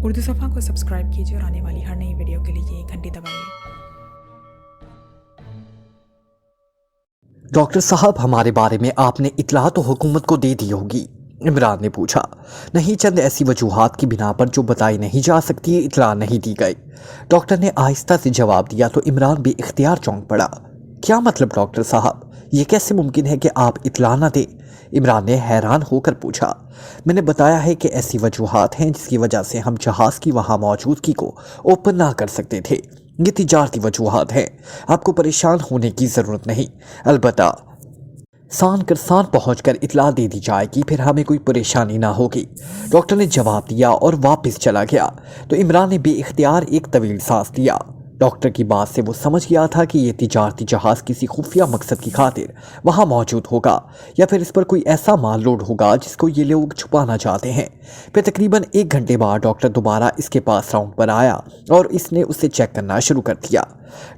उर्दू सफ़ा को सब्सक्राइब कीजिए और आने वाली हर नई वीडियो के लिए घंटी दबाइए। डॉक्टर साहब, हमारे बारे में आपने इतला तो हुकूमत को दे दी होगी, इमरान ने पूछा। नहीं, चंद ऐसी वजूहात की बिना पर जो बताई नहीं जा सकती इतला नहीं दी गई, डॉक्टर ने आहिस्ता से जवाब दिया। तो इमरान भी इख्तियार चौंक पड़ा। क्या मतलब डॉक्टर साहब, ये कैसे मुमकिन है कि आप इतला ना दें? इमरान ने हैरान होकर पूछा। मैंने बताया है कि ऐसी वजूहात हैं जिसकी वजह से हम जहाज़ की वहाँ मौजूदगी को ओपन ना कर सकते थे। ये तिजारती वजूहात हैं, आपको परेशान होने की ज़रूरत नहीं। अलबत्ता सान पहुंचकर इतला दे दी जाएगी, फिर हमें कोई परेशानी ना होगी, डॉक्टर ने जवाब दिया और वापस चला गया। तो इमरान ने बेइख्तियार एक तवील सांस लिया। डॉक्टर की बात से वो समझ गया था कि ये तिजारती जहाज़ किसी खुफिया मकसद की खातिर वहाँ मौजूद होगा, या फिर इस पर कोई ऐसा माल लोड होगा जिसको ये लोग छुपाना चाहते हैं। फिर तकरीबन 1 घंटे बाद डॉक्टर दोबारा इसके पास राउंड पर आया और इसने उसे चेक करना शुरू कर दिया।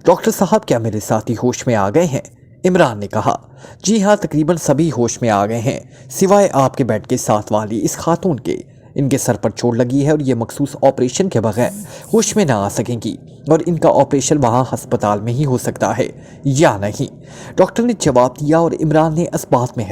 डॉक्टर साहब, क्या मेरे साथी होश में आ गए हैं? इमरान ने कहा। जी हाँ, तकरीबन सभी होश में आ गए हैं, सिवाय आपके बेड के साथ वाली इस खातून के। इनके सर पर चोट लगी है और ये मखसूस ऑपरेशन के बगैर होश में ना आ सकेंगी, और इनका ऑपरेशन वहाँ अस्पताल में ही हो सकता है या नहीं, डॉक्टर ने जवाब दिया। और इमरान ने इस बात में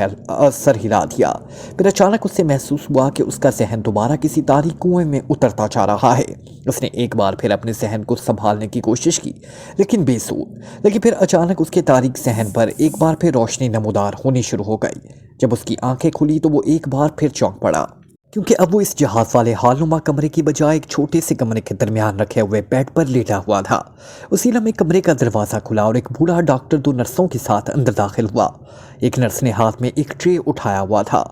सर हिला दिया। फिर अचानक उसे महसूस हुआ कि उसका जहन दोबारा किसी तारीक कुएं में उतरता जा रहा है। उसने एक बार फिर अपने जहन को संभालने की कोशिश की, लेकिन बेसूद। लेकिन फिर अचानक उसके तारीक जहन पर एक बार फिर रोशनी नमूदार होनी शुरू हो गई। जब उसकी आंखें खुली तो वो एक बार फिर चौंक पड़ा, क्योंकि अब वो इस जहाज़ वाले हालनुमा कमरे की बजाय एक छोटे से कमरे के दरमियान रखे हुए बेड पर लेटा हुआ था। उसी लम्हे कमरे का दरवाज़ा खुला और एक बूढ़ा डॉक्टर 2 नर्सों के साथ अंदर दाखिल हुआ। एक नर्स ने हाथ में एक ट्रे उठाया हुआ था।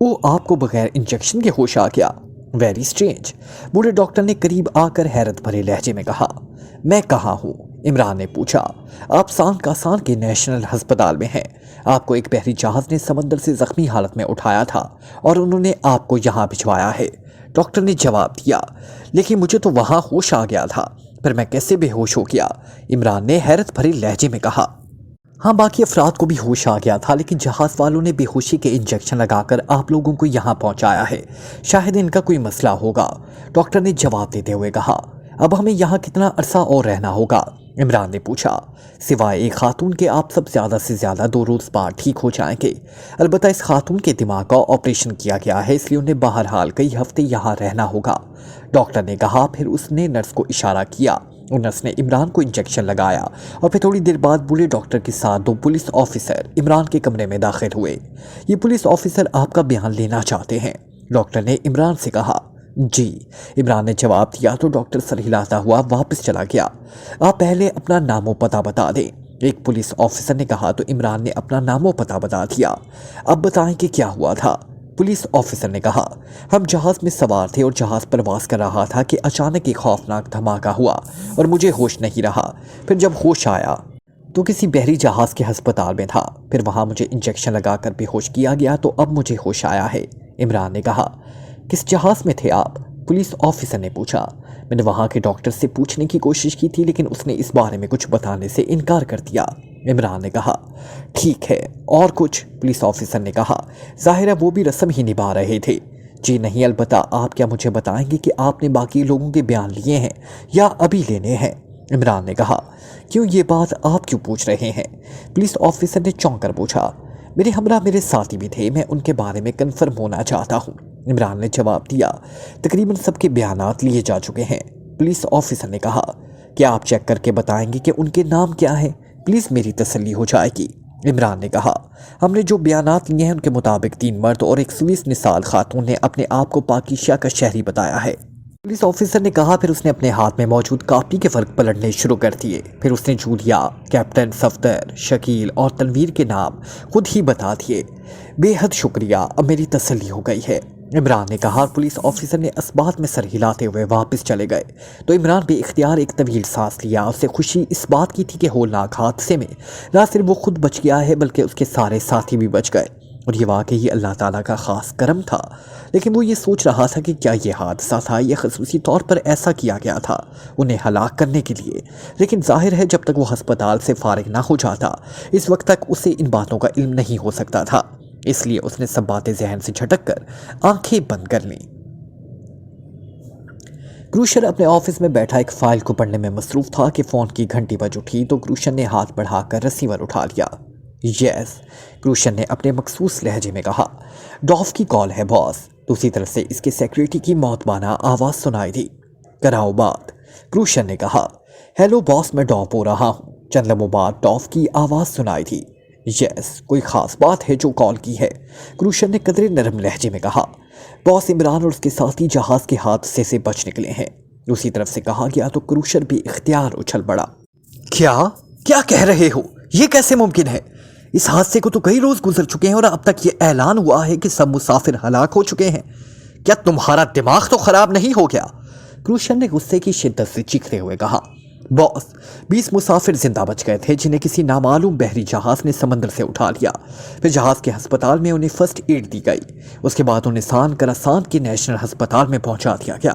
वो आपको बगैर इंजेक्शन के होश आ गया? वेरी स्ट्रेंज, बूढ़े डॉक्टर ने करीब आकर हैरत भरे लहजे में कहा। मैं कहाँ हूँ? इमरान ने पूछा। आप सांकासान के नेशनल अस्पताल में हैं। आपको एक बहरी जहाज़ ने समंदर से जख्मी हालत में उठाया था और उन्होंने आपको यहाँ भिजवाया है, डॉक्टर ने जवाब दिया। लेकिन मुझे तो वहाँ होश आ गया था, फिर मैं कैसे बेहोश हो गया? इमरान ने हैरत भरे लहजे में कहा। हाँ, बाकी अफराद को भी होश आ गया था, लेकिन जहाज़ वालों ने बेहोशी के इंजेक्शन लगाकर आप लोगों को यहाँ पहुँचाया है। शायद इनका कोई मसला होगा, डॉक्टर ने जवाब देते हुए कहा। अब हमें यहाँ कितना अरसा और रहना होगा? इमरान ने पूछा। सिवाय एक खातून के आप सब ज़्यादा से ज़्यादा 2 रोज़ बाद ठीक हो जाएंगे। अलबत्ता इस खातून के दिमाग का ऑपरेशन किया गया है, इसलिए उन्हें बहरहाल कई हफ्ते यहाँ रहना होगा, डॉक्टर ने कहा। फिर उसने नर्स को इशारा किया और नर्स ने इमरान को इंजेक्शन लगाया, और फिर थोड़ी देर बाद बूढ़े डॉक्टर के साथ 2 पुलिस ऑफिसर इमरान के कमरे में दाखिल हुए। ये पुलिस ऑफिसर आपका बयान लेना चाहते हैं, डॉक्टर ने इमरान से कहा। जी, इमरान ने जवाब दिया। तो डॉक्टर सर हिलाता हुआ वापस चला गया। आप पहले अपना नामो पता बता दें, एक पुलिस ऑफिसर ने कहा। तो इमरान ने अपना नामो पता बता दिया। अब बताएं कि क्या हुआ था, पुलिस ऑफिसर ने कहा। हम जहाज़ में सवार थे और जहाज़ परवास कर रहा था कि अचानक एक खौफनाक धमाका हुआ और मुझे होश नहीं रहा। फिर जब होश आया तो किसी बहरी जहाज़ के अस्पताल में था। फिर वहाँ मुझे इंजेक्शन लगाकर बेहोश किया गया, तो अब मुझे होश आया है, इमरान ने कहा। किस जहाज़ में थे आप? पुलिस ऑफिसर ने पूछा। मैंने वहाँ के डॉक्टर से पूछने की कोशिश की थी, लेकिन उसने इस बारे में कुछ बताने से इनकार कर दिया, इमरान ने कहा। ठीक है, और कुछ? पुलिस ऑफिसर ने कहा। जाहिर है वो भी रस्म ही निभा रहे थे। जी नहीं, अलबत्ता आप क्या मुझे बताएंगे कि आपने बाकी लोगों के बयान लिए हैं या अभी लेने हैं? इमरान ने कहा। क्यों, ये बात आप क्यों पूछ रहे हैं? पुलिस ऑफिसर ने चौंक कर पूछा। मेरे हमरा मेरे साथी भी थे, मैं उनके बारे में कन्फर्म होना चाहता हूँ, इमरान ने जवाब दिया। तकरीबन सबके बयानात लिए जा चुके हैं, पुलिस ऑफिसर ने कहा। क्या आप चेक करके बताएंगे कि उनके नाम क्या है? प्लीज़ मेरी तसल्ली हो जाएगी, इमरान ने कहा। हमने जो बयानात लिए हैं उनके मुताबिक 3 मर्द और एक स्विस निसाल खातून ने अपने आप को पाकिस्तान का शहरी बताया है, पुलिस ऑफिसर ने कहा। फिर उसने अपने हाथ में मौजूद कापी के फर्क पलटने शुरू कर दिए। फिर उसने जूलिया, कैप्टन सफदर, शकील और तनवीर के नाम खुद ही बता दिए। बेहद शुक्रिया, अब मेरी तसल्ली हो गई है, इमरान ने कहा। पुलिस ऑफिसर ने इस बात में सर हिलाते हुए वापस चले गए। तो इमरान बेइख्तियार एक तवील सांस लिया। उसे खुशी इस बात की थी कि होलनाक हादसे में न सिर्फ वो खुद बच गया है, बल्कि उसके सारे साथी भी बच गए, और ये वाकई अल्लाह ताला का ख़ास करम था। लेकिन वो ये सोच रहा था कि क्या ये हादसा था या ख़ुसूसी तौर पर ऐसा किया गया था उन्हें हलाक करने के लिए। लेकिन जाहिर है जब तक वो अस्पताल से फारिग ना हो जाता, इस वक्त तक उसे इन बातों का इल्म नहीं हो सकता था। इसलिए उसने सब बातें जहन से झटक कर आंखें बंद कर लीं। क्रूशर अपने ऑफिस में बैठा एक फाइल को पढ़ने में मसरूफ था कि फ़ोन की घंटी बज उठी तो क्रूशर ने हाथ बढ़ाकर रिसीवर उठा लिया। यस, क्रूशर ने अपने मखसूस लहजे में कहा। डॉफ की कॉल है बॉस। दूसरी तरफ से इसके सेक्रेटरी की मौतबाना आवाज़ सुनाई दी। कराओ बात, क्रूशर ने कहा। हेलो बॉस, मैं डॉफ हो रहा हूँ। चंद लम्हों बाद डॉफ की आवाज़ सुनाई थी। यस, कोई ख़ास बात है जो कॉल की है? क्रूशर ने कदरे नरम लहजे में कहा। बॉस, इमरान और उसके साथी जहाज़ के हादसे से बच निकले हैं। दूसरी तरफ से कहा गया तो क्रूशर भी इख्तियार उछल पड़ा। क्या क्या कह रहे हो? ये कैसे मुमकिन है? इस हादसे को तो कई रोज़ गुजर चुके हैं और अब तक ये ऐलान हुआ है कि सब मुसाफिर हलाक हो चुके हैं। क्या तुम्हारा दिमाग तो ख़राब नहीं हो गया? क्रूशर ने गुस्से की शिद्दत से चीखते हुए कहा। बॉस, 20 मुसाफिर जिंदा बच गए थे जिन्हें किसी नामालूम बहरी जहाज़ ने समंदर से उठा लिया। फिर जहाज़ के अस्पताल में उन्हें फर्स्ट एड दी गई। उसके बाद उन्हें सान करसान के नेशनल अस्पताल में पहुंचा दिया गया।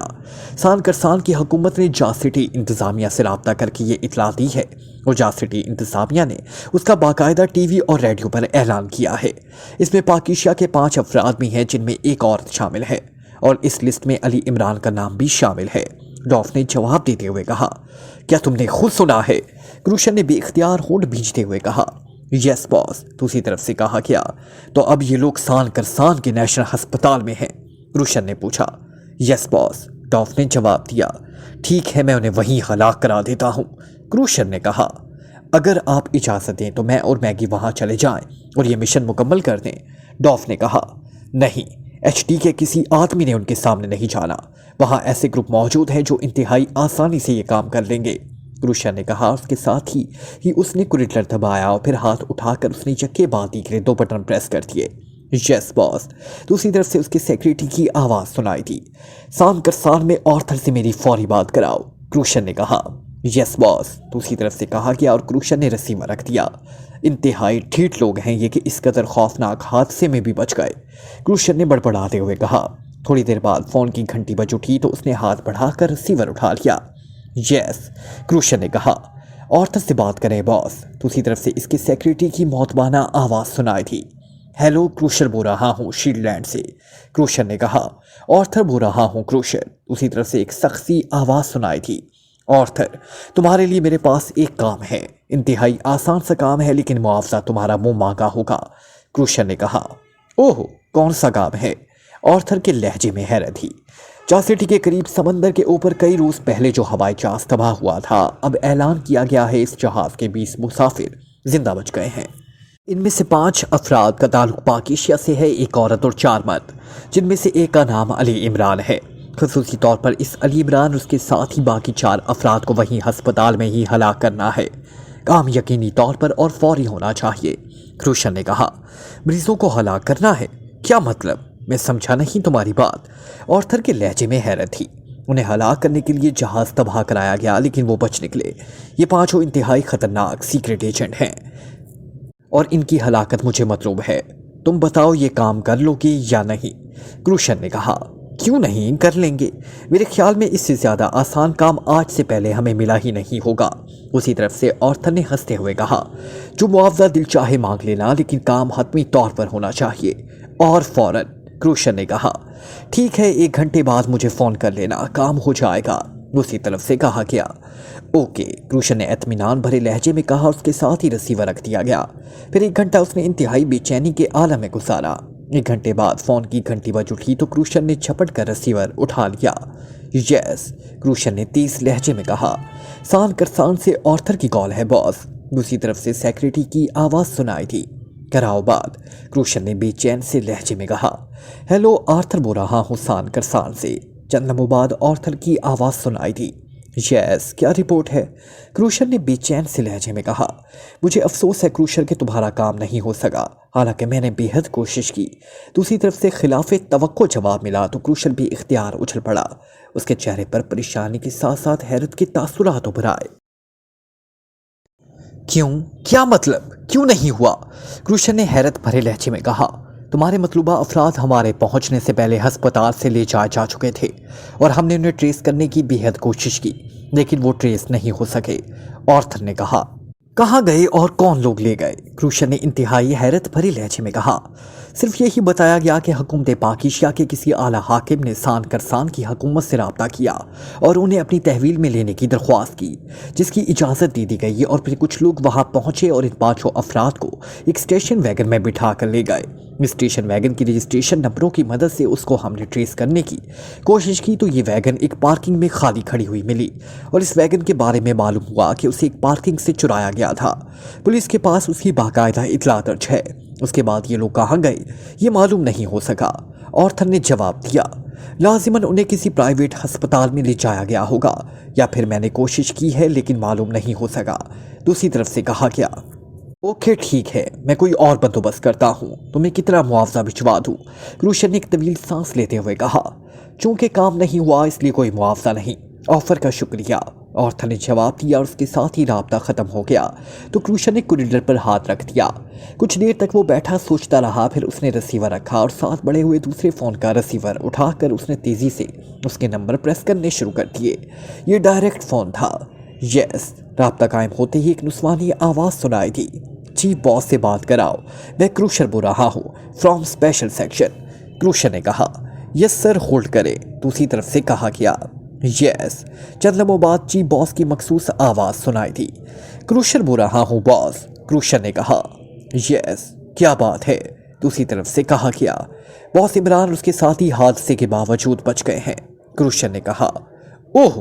सान करसान की हुकूमत ने जा सिटी इंतज़ामिया से रब्ता करके ये इतला दी है और जा सिटी इंतज़ामिया ने उसका बाकायदा टीवी और रेडियो पर ऐलान किया है। इसमें पाकिस्तान के 5 अफराद भी हैं जिनमें एक औरत शामिल है और इस लिस्ट में अली इमरान का नाम भी शामिल है। डॉफ ने जवाब देते हुए कहा। क्या तुमने खुद सुना है? क्रूशर ने बेइख्तियार होंठ भींचते हुए कहा। यस बॉस, दूसरी तरफ से कहा गया। तो अब ये लोग सान करसान के नेशनल अस्पताल में हैं? क्रूशर ने पूछा। यस बॉस, डॉफ ने जवाब दिया। ठीक है, मैं उन्हें वहीं हलाक करा देता हूँ, क्रूशर ने कहा। अगर आप इजाज़त दें तो मैं और मैगी वहाँ चले जाएं और ये मिशन मुकम्मल कर दें, डॉफ ने कहा। नहीं, HD के किसी आदमी ने उनके सामने नहीं जाना। वहाँ ऐसे ग्रुप मौजूद हैं जो इंतहाई आसानी से ये काम कर लेंगे, क्रूशर ने कहा। उसके साथ ही उसने कुरिटलर दबाया और फिर हाथ उठाकर उसने यक्के-बाती के लिए 2 बटन प्रेस कर दिए। यस बॉस, दूसरी तरफ से उसके सेक्रेटरी की आवाज़ सुनाई दी। सान करसान में ऑर्थर से मेरी फौरी बात कराओ, क्रूशर ने कहा। यस बॉस, दूसरी तरफ से कहा गया और क्रूशर ने रिसीवर रख दिया। इंतहाई ठीठ लोग हैं ये कि इस कदर खौफनाक हादसे में भी बच गए, क्रूशर ने बड़बड़ाते हुए कहा। थोड़ी देर बाद फ़ोन की घंटी बज उठी तो उसने हाथ बढ़ाकर रिसीवर उठा लिया। यस, क्रूशर ने कहा। ऑर्थर से बात करें बॉस। दूसरी तरफ से इसके सेक्रेटरी की मौतबाना आवाज़ सुनाई थी। हेलो, क्रूशर बोल रहा हूँ शील्डलैंड से, क्रूशर ने कहा। ऑर्थर बोल रहा हूँ, क्रूशर। दूसरी तरफ से एक सख्त सी आवाज़ सुनाई थी। ऑर्थर, तुम्हारे लिए मेरे पास एक काम है। इंतहाई आसान सा काम है लेकिन मुआवजा तुम्हारा मुंह मांगा होगा, क्रूशर ने कहा। ओह, कौन सा काम है? ऑर्थर के लहजे में हैरत थी। जा सिटी के करीब समंदर के ऊपर कई रोज़ पहले जो हवाई जहाज तबाह हुआ था, अब ऐलान किया गया है इस जहाज़ के 20 मुसाफिर जिंदा बच गए हैं। इनमें से 5 अफराद का ताल्लुक पाकिस्तान से है, एक औरत और 4 मर्द, जिनमें से एक का नाम अली इमरान है। खसूसी तौर पर इस अली इमरान उसके साथ ही बाकी 4 अफराद को वहीं अस्पताल में ही हलाक करना है। काम यकीनी तौर पर और फौरी होना चाहिए, क्रूशर ने कहा। मरीजों को हलाक करना है? क्या मतलब? मैं समझा नहीं तुम्हारी बात। ऑर्थर के लहजे में हैरत थी। उन्हें हलाक करने के लिए जहाज़ तबाह कराया गया लेकिन वो बच निकले। ये 5 इंतहाई ख़तरनाक सीक्रेट एजेंट हैं और इनकी हलाकत मुझे मतलूब है। तुम बताओ ये काम कर लोगे या नहीं, क्रूशर ने कहा। क्यों नहीं, कर लेंगे। मेरे ख्याल में इससे ज़्यादा आसान काम आज से पहले हमें मिला ही नहीं होगा। उसी तरफ से ऑर्थर ने हंसते हुए कहा। जो मुआवजा दिल चाहे मांग लेना, लेकिन काम हतमी तौर पर होना चाहिए और फौरन, क्रूशर ने कहा। ठीक है, 1 घंटे बाद मुझे फ़ोन कर लेना, काम हो जाएगा, दूसरी तरफ से कहा गया। ओके, क्रूशर ने इत्मीनान भरे लहजे में कहा। उसके साथ ही रिसीवर रख दिया गया। फिर 1 घंटा उसने इंतहाई बेचैनी के आलम में गुजारा। 1 घंटे बाद फ़ोन की घंटी बज उठी तो क्रूशर ने झपट कर रिसीवर उठा लिया। यस, क्रूशर ने तेज लहजे में कहा। सान करसान से ऑर्थर की कॉल है बॉस। दूसरी तरफ से सेक्रेटरी की आवाज़ सुनाई थी। कराओ बात, क्रूशर ने बेचैन से लहजे में कहा। हेलो, आर्थर बोल रहा हूँ सान करसान से। चंद लम्हों बाद ऑर्थर की आवाज़ सुनाई थी। यस, क्या रिपोर्ट है? क्रूशर ने बेचैन से लहजे में कहा। मुझे अफसोस है क्रूशर कि तुम्हारा काम नहीं हो सका, हालांकि मैंने बेहद कोशिश की। दूसरी तरफ से खिलाफे तवक्को जवाब मिला तो क्रूशर भी इख्तियार उछल पड़ा। उसके चेहरे पर परेशानी के साथ साथ हैरत के तासुरात उभर आए। क्यों? क्या मतलब? क्यों नहीं हुआ? क्रूशर ने हैरत भरे लहजे में कहा। तुम्हारे मतलूबा अफराद हमारे पहुंचने से पहले अस्पताल से ले जाए जा चुके थे और हमने उन्हें ट्रेस करने की बेहद कोशिश की, लेकिन वो ट्रेस नहीं हो सके, ऑर्थर ने कहा। कहाँ गए और कौन लोग ले गए? क्रूशर ने इंतहाई हैरत भरी लहजे में कहा। صرف یہی بتایا گیا کہ حکومت پاک ایشیا کے کسی اعلیٰ حاکم نے سان کرسان کی حکومت سے رابطہ کیا اور انہیں اپنی تحویل میں لینے کی درخواست کی، جس کی اجازت دے دی گئی اور پھر کچھ لوگ وہاں پہنچے اور ان 5 افراد کو ایک اسٹیشن ویگن میں بٹھا کر لے گئے۔ اسٹیشن ویگن کی رجسٹریشن نمبروں کی مدد سے اس کو ہم نے ٹریس کرنے کی کوشش کی تو یہ ویگن ایک پارکنگ میں خالی کھڑی ہوئی ملی اور اس ویگن کے بارے میں معلوم ہوا کہ اسے ایک پارکنگ سے چرایا گیا تھا۔ پولیس کے پاس اس کی باقاعدہ اطلاع درج ہے۔ اس کے بعد یہ لوگ کہاں گئے یہ معلوم نہیں ہو سکا۔ آرتھر نے جواب دیا، لازماً انہیں کسی پرائیویٹ ہسپتال میں لے جایا گیا ہوگا یا پھر میں نے کوشش کی ہے لیکن معلوم نہیں ہو سکا۔ دوسری طرف سے کہا گیا، اوکے ٹھیک ہے، میں کوئی اور بندوبست کرتا ہوں، تمہیں کتنا معاوضہ بھجوا دوں؟ کروشر نے ایک طویل سانس لیتے ہوئے کہا، چونکہ کام نہیں ہوا اس لیے کوئی معاوضہ نہیں، آفر کا شکریہ، آرتھر نے جواب دیا اور اس کے ساتھ ہی رابطہ ختم ہو گیا تو کروشر نے کوریڈور پر ہاتھ رکھ دیا۔ کچھ دیر تک وہ بیٹھا سوچتا رہا، پھر اس نے رسیور رکھا اور ساتھ بڑھے ہوئے دوسرے فون کا رسیور اٹھا کر اس نے تیزی سے اس کے نمبر پریس کرنے شروع کر دیے۔ یہ ڈائریکٹ فون تھا۔ یس، رابطہ قائم ہوتے ہی ایک نسوانی آواز سنائی دی، چیف باس سے بات کراؤ، میں کروشر بول رہا ہوں فرام اسپیشل سیکشن۔ کروشر نے کہا، یس سر، ہولڈ کرے۔ دوسری طرف سے کہا گیا، یس۔ چند لمحوں بعد چیف باس کی مخصوص آواز سنائی دی، کروشر بول رہا ہوں باس۔ کروشر نے کہا، یس، کیا بات ہے؟ دوسری طرف سے کہا گیا، باس عمران اور اس کے ساتھی حادثے کے باوجود بچ گئے ہیں۔ کروشر نے کہا، اوہ،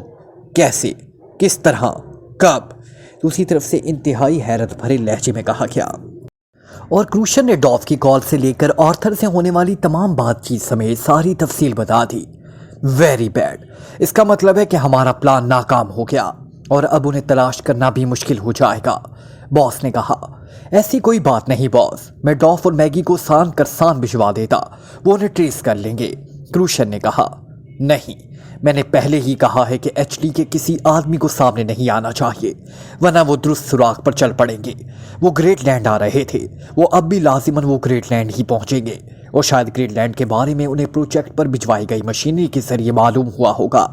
کیسے؟ کس طرح؟ کب؟ دوسری طرف سے انتہائی حیرت بھرے لہجے میں کہا گیا، اور کروشر نے ڈاف کی کال سے لے کر آرتھر سے ہونے والی تمام بات چیت سمیت ساری تفصیل بتا دی۔ ویری بیڈ، اس کا مطلب ہے کہ ہمارا پلان ناکام ہو گیا اور اب انہیں تلاش کرنا بھی مشکل ہو جائے گا۔ باس نے کہا، ایسی کوئی بات نہیں باس، میں ڈاف اور میگی کو سان کرسان بھجوا دیتا، وہ انہیں ٹریس کر لیں گے۔ کروشر نے کہا، نہیں، میں نے پہلے ہی کہا ہے کہ ایچ ڈی کے کسی آدمی کو سامنے نہیں آنا چاہیے ورنہ وہ درست سراغ پر چل پڑیں گے۔ وہ گریٹ لینڈ آ رہے تھے، وہ اب بھی لازماً وہ گریٹ لینڈ ہی پہنچیں گے اور شاید گریٹ لینڈ کے بارے میں انہیں پروجیکٹ پر بھجوائی گئی مشینری کے ذریعے معلوم ہوا ہوگا،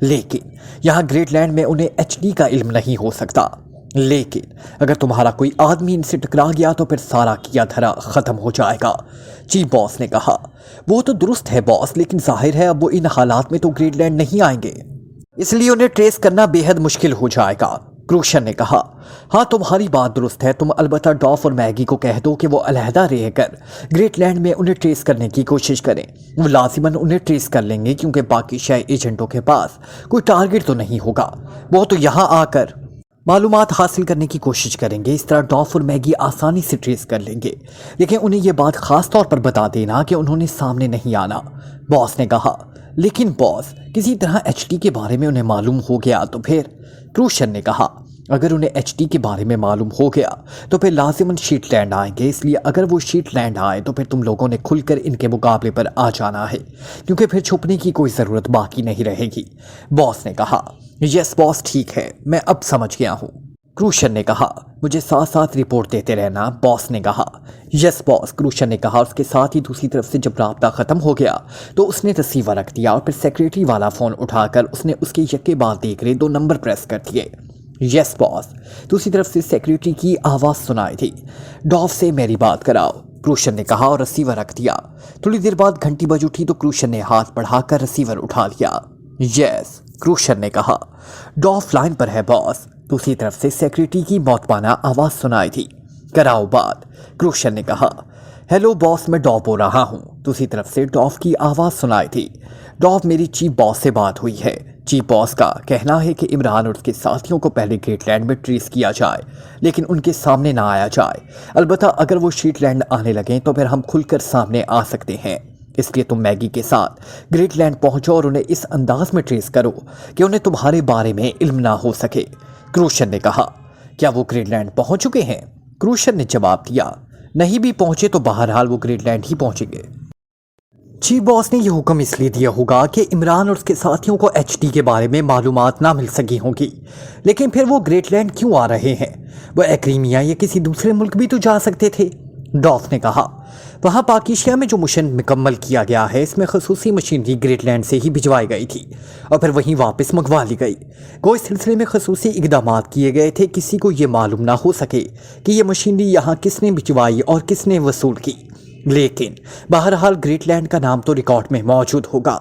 لیکن یہاں گریٹ لینڈ میں انہیں ایچ ڈی کا علم نہیں ہو سکتا۔ لیکن اگر تمہارا کوئی آدمی ان سے ٹکرا گیا تو پھر سارا کیا دھرا ختم ہو جائے گا۔ چیف باس نے کہا، وہ تو درست ہے باس، لیکن ظاہر ہے اب وہ ان حالات میں تو گریٹ لینڈ نہیں آئیں گے، اس لیے انہیں ٹریس کرنا بے حد مشکل ہو جائے گا۔ کروشر نے کہا، ہاں تمہاری بات درست ہے، تم البتہ ڈاف اور میگی کو کہہ دو کہ وہ علیحدہ رہ کر گریٹ لینڈ میں انہیں ٹریس کرنے کی کوشش کریں، وہ لازماً انہیں ٹریس کر لیں گے کیونکہ باقی شے ایجنٹوں کے پاس کوئی ٹارگٹ تو نہیں ہوگا، وہ تو یہاں آ کر معلومات حاصل کرنے کی کوشش کریں گے، اس طرح ڈاف اور میگی آسانی سے ٹریس کر لیں گے، لیکن انہیں یہ بات خاص طور پر بتا دینا کہ انہوں نے سامنے نہیں آنا۔ باس نے کہا، لیکن باس، کسی طرح ایچ ڈی کے بارے میں انہیں معلوم ہو گیا تو پھر؟ کروشر نے کہا، اگر انہیں ایچ ڈی کے بارے میں معلوم ہو گیا تو پھر لازماً شیٹ لینڈ آئیں گے، اس لیے اگر وہ شیٹ لینڈ آئے تو پھر تم لوگوں نے کھل کر ان کے مقابلے پر آ جانا ہے کیونکہ پھر چھپنے کی کوئی ضرورت باقی نہیں رہے گی۔ باس نے کہا، یس باس، ٹھیک ہے، میں اب سمجھ گیا ہوں۔ کروشر نے کہا، مجھے ساتھ ساتھ رپورٹ دیتے رہنا۔ باس نے کہا، یس باس۔ کروشر نے کہا، اس کے ساتھ ہی دوسری طرف سے جب رابطہ ختم ہو گیا تو اس نے رسیور رکھ دیا اور پھر سیکریٹری والا فون اٹھا کر اس نے اس کے یکے بعد دیکھ رہے 2 نمبر پریس کر دیے۔ یس باس۔ دوسری طرف سے سیکریٹری کی آواز سنائی تھی، ڈاف سے میری بات کراؤ۔ کروشر نے کہا اور رسیور رکھ دیا۔ تھوڑی دیر بعد گھنٹی بج اٹھی تو کروشر نے ہاتھ بڑھا کر رسیور اٹھا لیا۔ یس، کروشر نے کہا، ڈاف لائن پر ہے باس۔ دوسری طرف سے سیکریٹری کی موتبانہ آواز سنائی تھی، کراؤ بات۔ کروشر نے کہا، ہیلو باس، میں ڈاف بول رہا ہوں۔ دوسری طرف سے ڈاف کی آواز سنائی تھی، ڈاف، میری چیف باس سے بات ہوئی ہے۔ چیف باس کا کہنا ہے کہ عمران اور اس کے ساتھیوں کو پہلے گریٹ لینڈ میں ٹریس کیا جائے لیکن ان کے سامنے نہ آیا جائے، البتہ اگر وہ شیٹ لینڈ آنے لگیں تو پھر ہم کھل کر سامنے آ سکتے ہیں، اس لیے تم میگی کے ساتھ گریٹ لینڈ پہنچو اور انہیں اس انداز میں ٹریس کرو کہ انہیں تمہارے بارے میں علم نہ ہو سکے۔ کروشر نے کہا، کیا وہ گریٹ لینڈ پہنچ چکے ہیں؟ کروشر نے جواب دیا، نہیں بھی پہنچے تو بہرحال وہ گریٹ لینڈ ہی پہنچیں گے۔ چیف باس نے یہ حکم اس لیے دیا ہوگا کہ عمران اور اس کے ساتھیوں کو ایچ ڈی کے بارے میں معلومات نہ مل سکی ہوں گی، لیکن پھر وہ گریٹ لینڈ کیوں آ رہے ہیں؟ وہ ایکریمیا یا کسی دوسرے ملک بھی تو جا سکتے تھے۔ ڈاف نے کہا، وہاں پاکیشیا میں جو مشن مکمل کیا گیا ہے اس میں خصوصی مشینری گریٹ لینڈ سے ہی بھجوائی گئی تھی اور پھر وہیں واپس منگوا لی گئی۔ کوئی سلسلے میں خصوصی اقدامات کیے گئے تھے، کسی کو یہ معلوم نہ ہو سکے کہ یہ مشینری یہاں کس نے بھجوائی اور کس نے وصول کی۔ लेकिन बहरहाल ग्रीनलैंड का नाम तो रिकॉर्ड में मौजूद होगा,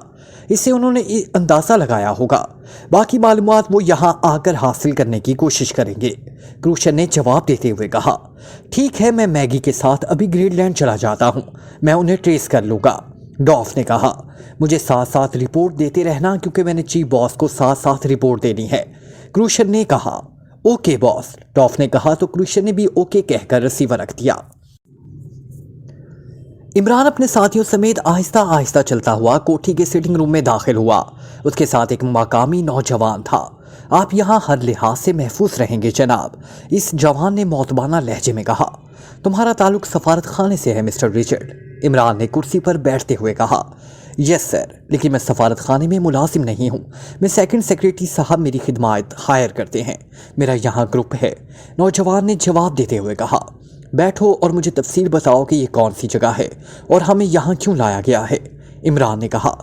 इससे उन्होंने अंदाज़ा लगाया होगा। बाकी मालूमात वो यहाँ आकर हासिल करने की कोशिश करेंगे, क्रूशन ने जवाब देते हुए कहा। ठीक है, मैं मैगी के साथ अभी ग्रीनलैंड चला जाता हूँ, मैं उन्हें ट्रेस कर लूँगा, डॉफ ने कहा। मुझे साथ साथ रिपोर्ट देते रहना, क्योंकि मैंने चीफ बॉस को साथ साथ रिपोर्ट देनी है, क्रूशन ने कहा। ओके बॉस, डॉफ ने कहा तो क्रूशन ने भी ओके कहकर रिसीवर रख दिया। इमरान अपने साथियों समेत आहिस्ता आहिस्ता चलता हुआ कोठी के सिटिंग रूम में दाखिल हुआ। उसके साथ एक मकामी नौजवान था। आप यहाँ हर लिहाज से महफूज रहेंगे जनाब, इस जवान ने मौतबाना लहजे में कहा। तुम्हारा ताल्लुक सफारत खाने से है मिस्टर रिचर्ड, इमरान ने कुर्सी पर बैठते हुए कहा। यस सर, लेकिन मैं सफारत खाने में मुलाजिम नहीं हूँ, मैं सेकंड सेक्रेटरी साहब मेरी खिदमत हायर करते हैं, मेरा यहाँ ग्रुप है, नौजवान ने जवाब देते हुए कहा। बैठो और मुझे तफसील बताओ कि ये कौन सी जगह है और हमें यहाँ क्यों लाया गया है, इमरान ने कहा।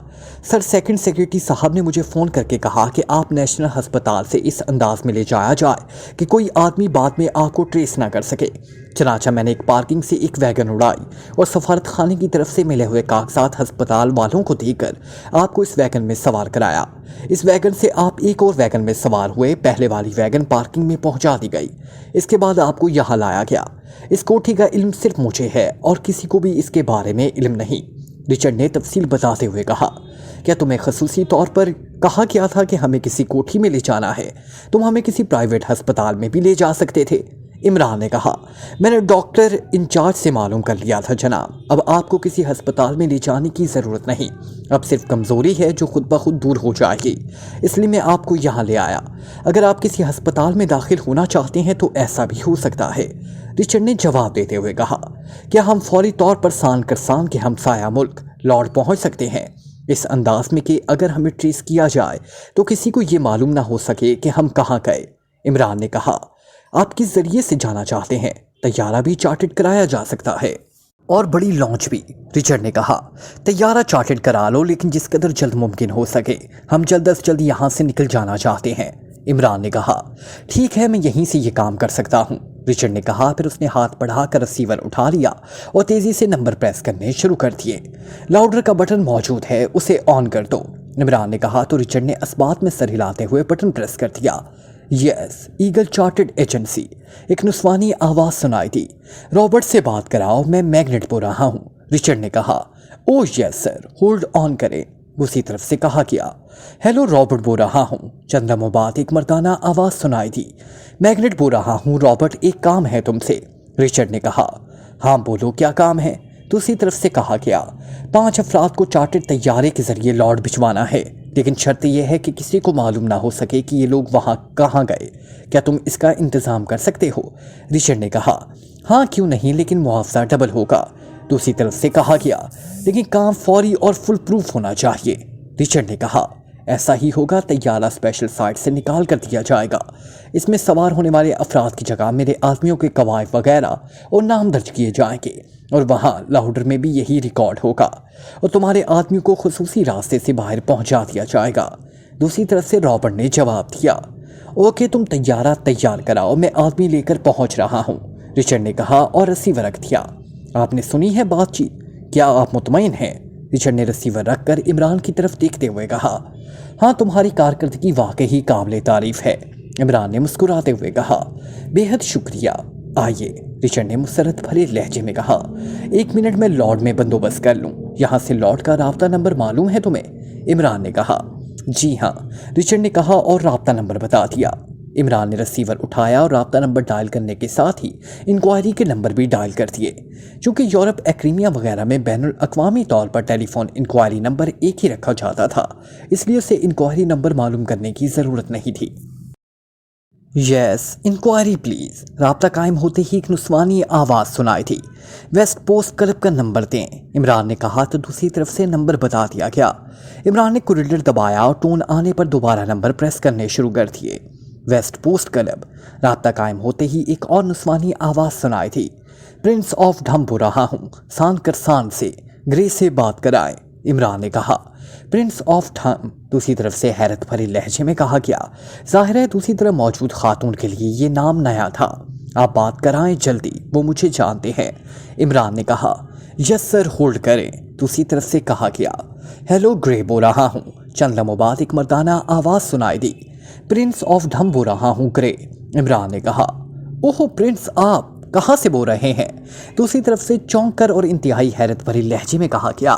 सर, सेकंड सेक्रेटरी साहब ने मुझे फ़ोन करके कहा कि आप नेशनल हस्पताल से इस अंदाज में ले जाया जाए कि कोई आदमी बाद में आग को ट्रेस ना कर सके। चनाचा मैंने एक पार्किंग से एक वैगन उड़ाई और सफारत खाने की तरफ से मिले हुए कागजात हस्पताल वालों को देकर आपको इस वैगन में सवार कराया। इस वैगन से आप एक और वैगन में सवार हुए, पहले वाली वैगन पार्किंग में पहुंचा दी गई, इसके बाद आपको यहाँ लाया गया। इस कोठी का इल्म सिर्फ मुझे है और किसी को भी इसके बारे में इल्म नहीं, रिचर्ड ने तफसील बताते हुए कहा। क्या तुम्हें खसूसी तौर पर कहा गया था कि हमें किसी कोठी में ले जाना है? तुम हमें किसी प्राइवेट हस्पताल में भी ले जा सकते थे, इमरान ने कहा। मैंने डॉक्टर इंचार्ज से मालूम कर लिया था जनाब, अब आपको किसी हस्पताल में ले जाने की ज़रूरत नहीं, अब सिर्फ कमज़ोरी है जो खुद ब खुद दूर हो जाएगी, इसलिए मैं आपको यहाँ ले आया। अगर आप किसी हस्पताल में दाखिल होना चाहते हैं तो ऐसा भी हो सकता है, रिचर्ड ने जवाब देते हुए कहा। क्या हम फौरी तौर पर सान करसान के हमसाया मुल्क लॉर्ड पहुँच सकते हैं, इस अंदाज में कि अगर हमें ट्रेस किया जाए तो किसी को ये मालूम ना हो सके कि हम कहाँ गए, इमरान ने कहा। आप किस जरिए से जाना चाहते हैं? तैयारा भी चार्टेड कराया जा सकता है और बड़ी लॉन्च भी, रिचर्ड ने कहा। तैयारा चार्टेड करा लो, लेकिन जिस कदर जल्द मुमकिन हो सके, हम जल्द से जल्द यहाँ से निकल जाना चाहते हैं, इमरान ने कहा। ठीक है, मैं यहीं से ये काम कर सकता हूँ, रिचर्ड ने कहा। फिर उसने हाथ बढ़ाकर रिसीवर उठा लिया और तेज़ी से नंबर प्रेस करने शुरू कर दिए। लाउडर का बटन मौजूद है, उसे ऑन कर दो, इमरान ने कहा तो रिचर्ड ने अस्बात में सर हिलाते हुए बटन प्रेस कर दिया। यस, ईगल चार्टेड एजेंसी, एक नुस्वानी आवाज़ सुनाई दी। रॉबर्ट से बात कराओ, मैं मैग्नेट बोल रहा हूँ, रिचर्ड ने कहा। Oh yes sir, hold on करें, दूसरी तरफ से कहा गया। हेलो, रॉबर्ट बोल रहा हूँ, चंद लम्हों बाद एक मर्दाना आवाज़ सुनाई दी। मैग्नेट बोल रहा हूँ रॉबर्ट, एक काम है तुमसे, रिचर्ड ने कहा। हाँ बोलो, क्या काम है, दूसरी तरफ से कहा गया। 5 अफराद को चार्टेड तैयारे के जरिए लॉर्ड भिजवाना है, लेकिन शर्त यह है कि किसी को मालूम ना हो सके कि ये लोग वहाँ कहाँ गए। क्या तुम इसका इंतज़ाम कर सकते हो, रिचर्ड ने कहा। हाँ क्यों नहीं, लेकिन मुआवजा डबल होगा, दूसरी तरफ से कहा गया। लेकिन काम फौरी और फुल प्रूफ होना चाहिए, रिचर्ड ने कहा। ऐसा ही होगा, तैयारा स्पेशल साइट से निकाल कर दिया जाएगा। इसमें सवार होने वाले अफराद की जगह मेरे आदमियों के कवायद वगैरह और नाम दर्ज किए जाएंगे और वहाँ लाउडर में भी यही रिकॉर्ड होगा और तुम्हारे आदमियों को खुसूसी रास्ते से बाहर पहुँचा दिया जाएगा, दूसरी तरफ से रॉबर्ट ने जवाब दिया। ओके, तुम तैयारा तैयार कराओ, मैं आदमी लेकर पहुँच रहा हूँ, रिचर्ड ने कहा और रिसीवर रख दिया। आपने सुनी है बातचीत, क्या आप मुतमईन हैं, रिचर्ड ने रिसीवर रखकर इमरान की तरफ देखते हुए कहा। हाँ, तुम्हारी कारकर्दगी वाकई काबिल तारीफ है, इमरान ने मुस्कुराते हुए कहा। बेहद शुक्रिया, आइए, रिचर्ड ने मुसरत भरे लहजे में कहा। 1 मिनट में लॉर्ड में बंदोबस्त कर लूँ, यहाँ से लॉर्ड का राब्ता नंबर मालूम है तुम्हें, इमरान ने कहा। जी हाँ, रिचर्ड ने कहा और राब्ता नंबर बता दिया। इमरान ने रिसीवर उठाया और राब्ता नंबर डायल करने के साथ ही इंक्वायरी के नंबर भी डायल कर दिए। चूँकि यूरोप, एक्रीमिया वगैरह में बैनुल अक़वामी तौर पर टेलीफोन इंक्वायरी नंबर एक ही रखा जाता था, इसलिए उसे इंक्वायरी नंबर मालूम करने की ज़रूरत नहीं थी। यस, इंक्वायरी प्लीज़, राब्ता कायम होते ही एक नुस्वानी आवाज़ सुनाई थी। वेस्ट पोस्ट क्लब का नंबर दें, इमरान ने कहा तो दूसरी तरफ से नंबर बता दिया गया। इमरान ने कुरिडर दबाया और टोन आने पर दोबारा नंबर प्रेस करने शुरू कर दिए। वेस्ट पोस्ट क्लब, राब्ता कायम होते ही एक और नुस्वानी आवाज़ सुनाई थी। प्रिंस ऑफ ढम बोल रहा हूँ, सान करसान से, ग्रे से बात कराएं, इमरान ने कहा। प्रिंस ऑफ ढम, दूसरी तरफ से हैरत भरे लहजे में कहा गया। जाहिर है दूसरी तरफ मौजूद खातून के लिए ये नाम नया था। आप बात कराएं जल्दी, वो मुझे जानते हैं, इमरान ने कहा। यस सर होल्ड करें, दूसरी तरफ से कहा गया। हेलो ग्रे बोल रहा हूँ। चंद लम्हों बाद एक मर्दाना आवाज़ सुनाई दी। प्रिंस ऑफ ढम बोल रहा हूँ ग्रे, इमरान ने कहा। ओह प्रिंस, आप कहाँ से बोल रहे हैं? दूसरी तरफ से चौंक कर और इंतहाई हैरत भरी लहजे में कहा गया।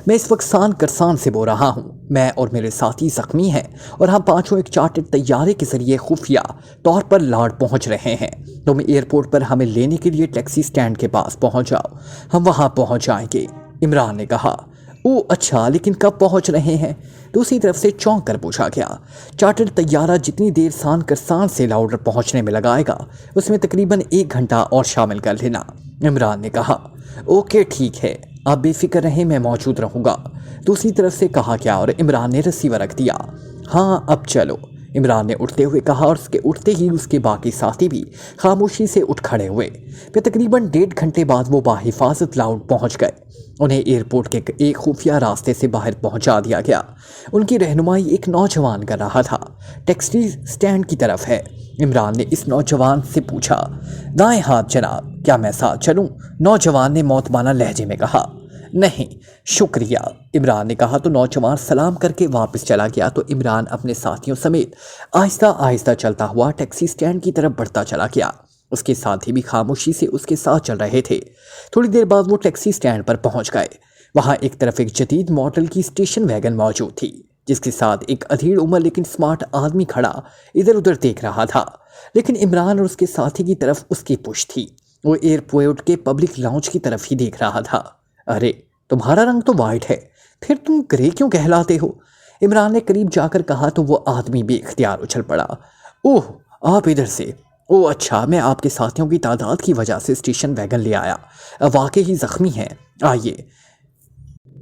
मैं इस वक्त सान करसान से बोल रहा हूँ। मैं और मेरे साथी जख्मी हैं और हम पांचों एक चार्टर्ड तैयारे के जरिए खुफिया तौर पर लाड पहुँच रहे हैं। तुम एयरपोर्ट पर हमें लेने के लिए टैक्सी स्टैंड के पास पहुँच जाओ, हम वहाँ पहुँच जाएंगे, इमरान ने कहा। ओ अच्छा, लेकिन कब पहुंच रहे हैं? दूसरी तरफ से चौंक कर पूछा गया। चार्टर्ड तैयारा जितनी देर सान करसान से लाहौर पहुंचने में लगाएगा उसमें तकरीबन 1 घंटा और शामिल कर लेना, इमरान ने कहा। ओके ठीक है, आप बेफिक्र रहें, मैं मौजूद रहूँगा, दूसरी तरफ से कहा गया और इमरान ने रिसीवर रख दिया। हाँ अब चलो, इमरान ने उठते हुए कहा और उसके उठते ही उसके बाकी साथी भी खामोशी से उठ खड़े हुए। फिर तकरीबन 1.5 घंटे बाद वो बाहिफाजत लाहौर पहुंच गए। उन्हें एयरपोर्ट के एक खुफिया रास्ते से बाहर पहुंचा दिया गया। उनकी रहनुमाई एक नौजवान कर रहा था। टैक्सी स्टैंड की तरफ है। इमरान ने इस नौजवान से पूछा। दाएं हाथ जनाब, क्या मैं साथ चलूं? नौजवान ने मौतबाना लहजे में कहा। नहीं शुक्रिया, इमरान ने कहा तो नौजवान सलाम करके वापस चला गया। तो इमरान अपने साथियों समेत आहिस्ता आहिस्ता चलता हुआ टैक्सी स्टैंड की तरफ बढ़ता चला गया। उसके साथी भी खामोशी से उसके साथ चल रहे थे। थोड़ी देर बाद वो टैक्सी स्टैंड पर पहुंच गए। वहां एक तरफ एक जदीद मॉडल की स्टेशन वैगन मौजूद थी, जिसके साथ एक अधीर उम्र लेकिन स्मार्ट आदमी खड़ा इधर उधर देख रहा था। लेकिन इमरान और उसके साथी की तरफ उसकी पुश्त थी। वो एयरपोर्ट के पब्लिक लाउंज की तरफ ही देख रहा था। अरे तुम्हारा रंग तो वाइट है, फिर तुम ग्रे क्यों कहलाते हो? इमरान ने करीब जाकर कहा तो वो आदमी बेख्तियार उछल पड़ा। ओह आप इधर से? ओह अच्छा, मैं आपके साथियों की तादाद की वजह से स्टेशन वैगन ले आया, वाकई ही ज़ख्मी हैं, आइए।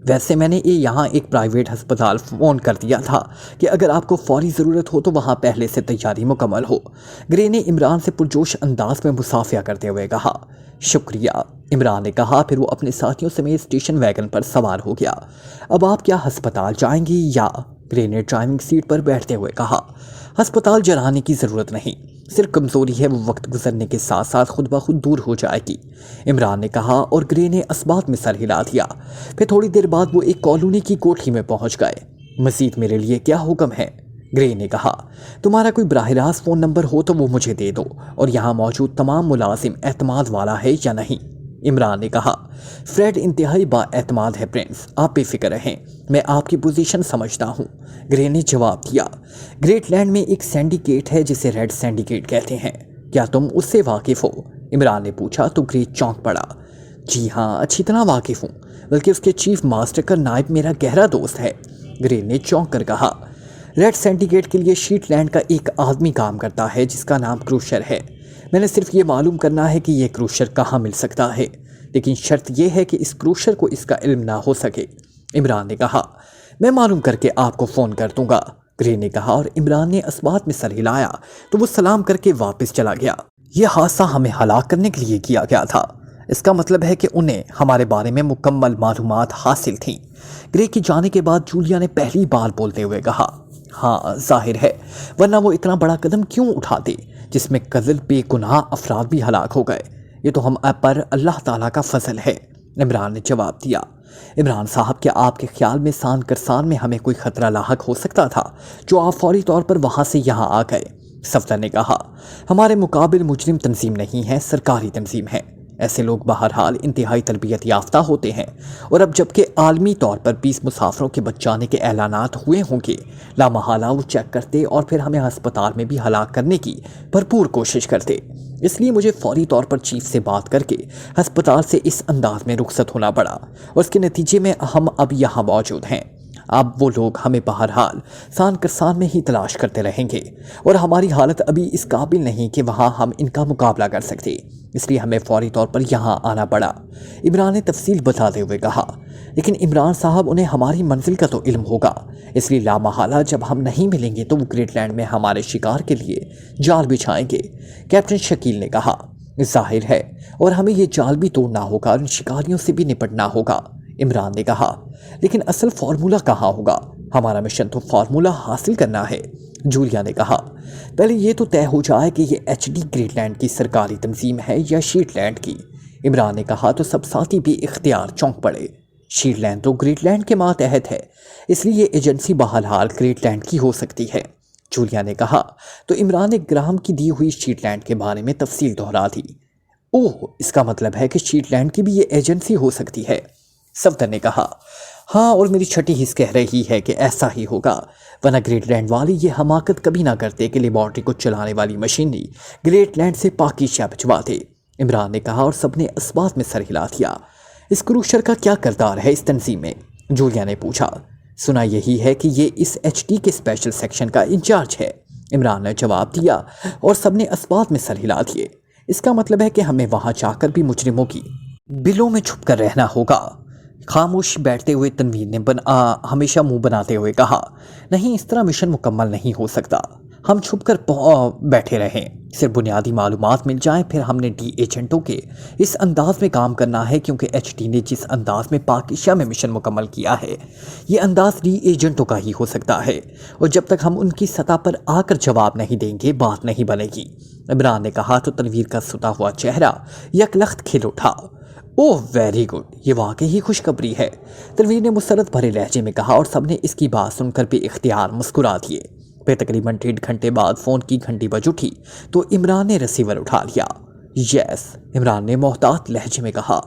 वैसे मैंने ये यहाँ एक प्राइवेट हस्पताल फ़ोन कर दिया था कि अगर आपको फौरी ज़रूरत हो तो वहाँ पहले से तैयारी मुकम्मल हो, ग्रे ने इमरान से पुरजोश अंदाज में मुसाफिया करते हुए कहा। शुक्रिया, इमरान ने कहा। फिर वो अपने साथियों समेत स्टेशन वैगन पर सवार हो गया। अब आप क्या अस्पताल जाएंगी या? ग्रे ने ड्राइविंग सीट पर बैठते हुए कहा। अस्पताल जलाने की ज़रूरत नहीं, सिर्फ कमज़ोरी है, वो वक्त गुजरने के साथ साथ खुद ब खुद दूर हो जाएगी, इमरान ने कहा और ग्रे ने असबात में सर हिला दिया। फिर थोड़ी देर बाद वो एक कॉलोनी की कोठी में पहुंच गए। मज़ीद मेरे लिए क्या हुक्म है? ग्रे ने कहा। तुम्हारा कोई बराह रास्त फ़ोन नंबर हो तो वो मुझे दे दो, और यहाँ मौजूद तमाम मुलाजिम एतमाद वाला है या नहीं, इमरान ने कहा। फ्रेड इंतहाई बाएतमाद है प्रिंस, आप बेफिक्र रहें, मैं आपकी पोजीशन समझता हूँ, ग्रे ने जवाब दिया। ग्रेटलैंड में एक सिंडिकेट है जिसे रेड सिंडिकेट कहते हैं, क्या तुम उससे वाकिफ़ हो? इमरान ने पूछा तो ग्रे चौंक पड़ा। जी हाँ, अच्छी तरह वाकिफ़ हूँ, बल्कि उसके चीफ मास्टर का नायब मेरा गहरा दोस्त है, ग्रे ने चौंक कर कहा। रेड सिंडिकेट के लिए शीटलैंड का एक आदमी काम करता है जिसका नाम क्रूशर है। मैंने सिर्फ ये मालूम करना है कि ये क्रूशर कहाँ मिल सकता है, लेकिन शर्त यह है कि इस क्रूशर को इसका इल्म ना हो सके, इमरान ने कहा। मैं मालूम करके आपको फ़ोन कर दूंगा, ग्रे ने कहा और इमरान ने असबात में सर हिलाया तो वो सलाम करके वापस चला गया। यह हादसा हमें हलाक करने के लिए किया गया था, इसका मतलब है कि उन्हें हमारे बारे में मुकम्मल मालूमात हासिल थी, ग्रे के जाने के बाद जूलिया ने पहली बार बोलते हुए कहा। हाँ जाहिर है, वरना वो इतना बड़ा कदम क्यों उठाते जिसमें कज़ल बेगुनाह अफराद भी हलाक हो गए। ये तो हम पर अल्लाह ताला का फजल है, इमरान ने जवाब दिया। इमरान साहब, क्या आपके ख्याल में सान करसान में हमें कोई ख़तरा लाहक हो सकता था जो आप फौरी तौर पर वहाँ से यहाँ आ गए? सफदर ने कहा। हमारे मुकाबिल मुजरिम तंजीम नहीं है, सरकारी तंजीम है। ऐसे लोग बहरहाल इंतहाई तरबियत याफ्ता होते हैं, और अब जबकि आलमी तौर पर 20 मुसाफरों के बच जाने के ऐलानात हुए होंगे, लामहला वो चेक करते और फिर हमें अस्पताल में भी हलाक करने की भरपूर कोशिश करते। इसलिए मुझे फौरी तौर पर चीफ से बात करके अस्पताल से इस अंदाज में रुखसत होना पड़ा, और उसके नतीजे में हम अब यहाँ मौजूद हैं। अब वो लोग हमें बहरहाल सान करसान में ही तलाश करते रहेंगे, और हमारी हालत अभी इस काबिल नहीं कि वहाँ हम इनका मुकाबला कर सकते, इसलिए हमें फौरी तौर पर यहाँ आना पड़ा, इमरान ने तफसील बताते हुए कहा। लेकिन इमरान साहब, उन्हें हमारी मंजिल का तो इल्म होगा, इसलिए लामहला जब हम नहीं मिलेंगे तो वो ग्रेटलैंड में हमारे शिकार के लिए जाल बिछाएंगे, कैप्टन शकील ने कहा। जाहिर है, और हमें ये जाल भी तोड़ना होगा और इन शिकारियों से भी निपटना होगा, इमरान ने कहा। लेकिन असल फार्मूला कहाँ होगा? हमारा मिशन तो फार्मूला हासिल करना है, जूलिया ने कहा। पहले ये तो तय हो जाए कि ये HD ग्रेटलैंड की सरकारी तंजीम है या शीटलैंड की, इमरान ने कहा तो सब साथी भी इख्तियार चौंक पड़े। शीटलैंड तो ग्रेटलैंड के मातहत है, इसलिए ये एजेंसी बहरहाल ग्रेटलैंड की हो सकती है, जूलिया ने कहा। तो इमरान ने ग्राहम की दी हुई शीटलैंड के बारे में तफसील दोहरा दी। ओह, इसका मतलब है कि शीटलैंड की भी ये एजेंसी हो सकती है, सफदर ने कहा। हाँ, और मेरी छठी हिस्स कह रही है कि ऐसा ही होगा, वरना ग्रेटलैंड वाले ये हमाकत कभी ना करते कि लेबॉर्ट्री को चलाने वाली मशीनरी ग्रेटलैंड से पाकिस्तान भिजवाते, इमरान ने कहा। और सबने इस बात में सर हिला दिया। इस क्रूशर का क्या किरदार है इस तंजीम में, जूलिया ने पूछा। सुना यही है कि ये इस HT के स्पेशल सेक्शन का इंचार्ज है, इमरान ने जवाब दिया। और सबने इस बात में सर हिला दिए। इसका मतलब है कि हमें वहाँ जाकर भी मुजरिमों की बिलों में छुप कर रहना होगा। खामोश बैठते हुए तनवीर ने हमेशा मुंह बनाते हुए कहा, नहीं, इस तरह मिशन मुकम्मल नहीं हो सकता। हम छुप कर बैठे रहें, सिर्फ बुनियादी मालूमात मिल जाएं, फिर हमने D एजेंटों के इस अंदाज में काम करना है, क्योंकि HT ने जिस अंदाज में पाकिस्तान में मिशन मुकम्मल किया है, ये अंदाज D एजेंटों का ही हो सकता है। और जब तक हम उनकी सतह पर आकर जवाब नहीं देंगे, बात नहीं बनेगी, इमरान ने कहा। तो तनवीर का सुता हुआ चेहरा यकलख्त खिल उठा। ओह वेरी गुड, ये वाकई ही खुशखबरी है, तनवीर ने मुसरत भरे लहजे में कहा। और सबने इसकी बात सुनकर भी इख्तियार मुस्कुरा दिए। फिर तकरीबन 1.5 घंटे बाद फ़ोन की घंटी बज उठी तो इमरान ने रिसीवर उठा लिया। यस, इमरान ने मोहतात लहजे में कहा।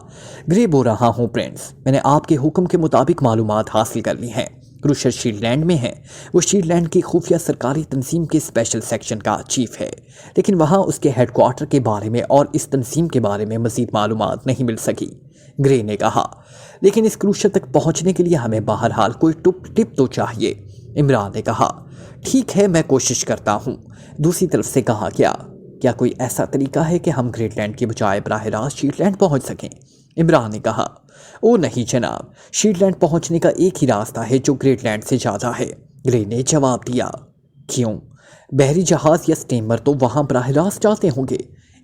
ग्रे बोल रहा हूँ प्रिंस, मैंने आपके हुक्म के मुताबिक मालूमात हासिल कर ली हैं। क्रूशर शीटलैंड में है। वो शीटलैंड की खुफिया सरकारी तंजीम के स्पेशल सेक्शन का चीफ है, लेकिन वहाँ उसके हेडक्वार्टर के बारे में और इस तंजीम के बारे में मज़ीद मालूमात नहीं मिल सकी, ग्रे ने कहा। लेकिन इस क्रूशर तक पहुँचने के लिए हमें बहरहाल कोई टिप तो चाहिए, इमरान ने कहा। ठीक है, मैं कोशिश करता हूँ, दूसरी तरफ से कहा। क्या कोई ऐसा तरीका है कि हम ग्रेटलैंड के बजाय बराह रास्त शीटलैंड पहुँच सकें, इमरान ने कहा। ओ नहीं जनाब, शीटलैंड पहुंचने का एक ही रास्ता है जो ग्रेटलैंड से ज़्यादा है, ग्रे ने जवाब दिया। क्यों? बहरी जहाज़ या स्टीमर तो वहाँ बराह रास्त जाते होंगे,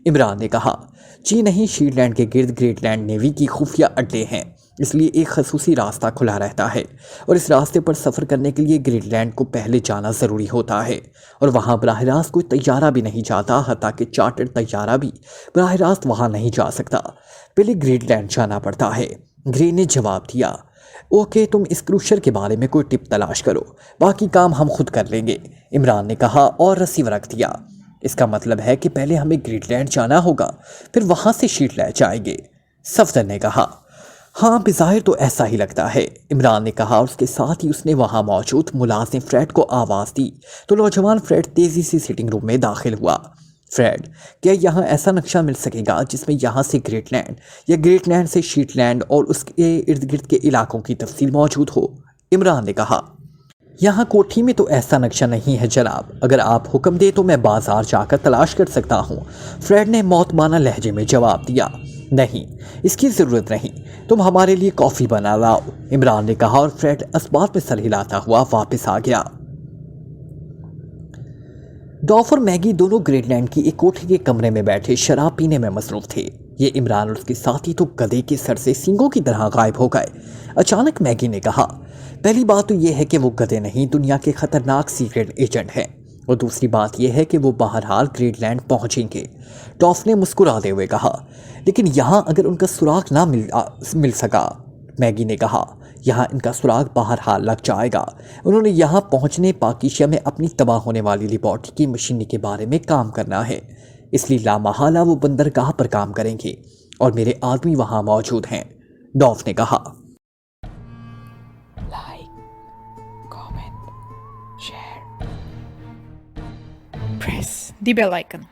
इमरान ने कहा। जी नहीं, शीटलैंड के गिर्द ग्रेटलैंड नेवी की खुफिया अड्डे हैं, इसलिए एक खसूसी रास्ता खुला रहता है और इस रास्ते पर सफ़र करने के लिए ग्रेटलैंड को पहले जाना ज़रूरी होता है। और वहाँ बराह रास्त कोई तैयारा भी नहीं जाता, हत्ता कि चार्टर्ड तैयारा भी बराह रास्त वहाँ नहीं जा सकता, पहले ग्रेटलैंड जाना पड़ता है, ग्रे ने जवाब दिया। ओके, तुम इस क्रूशर के बारे में कोई टिप तलाश करो, बाकी काम हम खुद कर लेंगे, इमरान ने कहा और रिसीवर रख दिया। इसका मतलब है कि पहले हमें ग्रेटलैंड जाना होगा, फिर वहाँ से शीटलैंड जाएंगे, सफदर ने कहा। हाँ, बिज़ाहिर तो ऐसा ही लगता है, इमरान ने कहा। और उसके साथ ही उसने वहाँ मौजूद मुलाजिम फ्रेड को आवाज़ दी तो नौजवान फ्रेड तेज़ी से सिटिंग रूम में दाखिल हुआ। फ्रेड, क्या यहाँ ऐसा नक्शा मिल सकेगा जिसमें यहाँ से ग्रेटलैंड या ग्रेटलैंड से शीटलैंड और उसके इर्द गिर्द के इलाकों की तफसील मौजूद हो, इमरान ने कहा। यहाँ कोठी में तो ऐसा नक्शा नहीं है जनाब, अगर आप हुक्म दे तो मैं बाजार जाकर तलाश कर सकता हूँ, फ्रेड ने मौतमाना लहजे में जवाब दिया। नहीं, इसकी ज़रूरत नहीं, तुम हमारे लिए कॉफ़ी बना लाओ, इमरान ने कहा। और फ्रेड इस बात में सर हिलाता हुआ वापस आ गया। डॉफ और मैगी दोनों ग्रेटलैंड की एक कोठी के कमरे में बैठे शराब पीने में मसरूफ थे। ये इमरान और उसके साथी तो गधे के सर से सींगों की तरह गायब हो गए। अचानक मैगी ने कहा, पहली बात तो यह है कि वो गधे नहीं, दुनिया के खतरनाक सीक्रेट एजेंट हैं, और दूसरी बात यह है कि वो बहरहाल ग्रेटलैंड पहुंचेंगे, डॉफ ने मुस्कुराते हुए कहा। लेकिन यहाँ अगर उनका सुराग ना मिल सका, मैगी ने कहा, यहाँ इनका सुराग बहरहाल लग जाएगा। उन्होंने यहाँ पहुँचने पाकिस्तान में अपनी तबाह होने वाली लेबॉर्ट्री की मशीनरी के बारे में काम करना है, इसलिए लामहाला वो बंदरगाह पर काम करेंगे और मेरे आदमी वहाँ मौजूद हैं, डॉफ ने कहा। Like, comment, share, press the bell icon.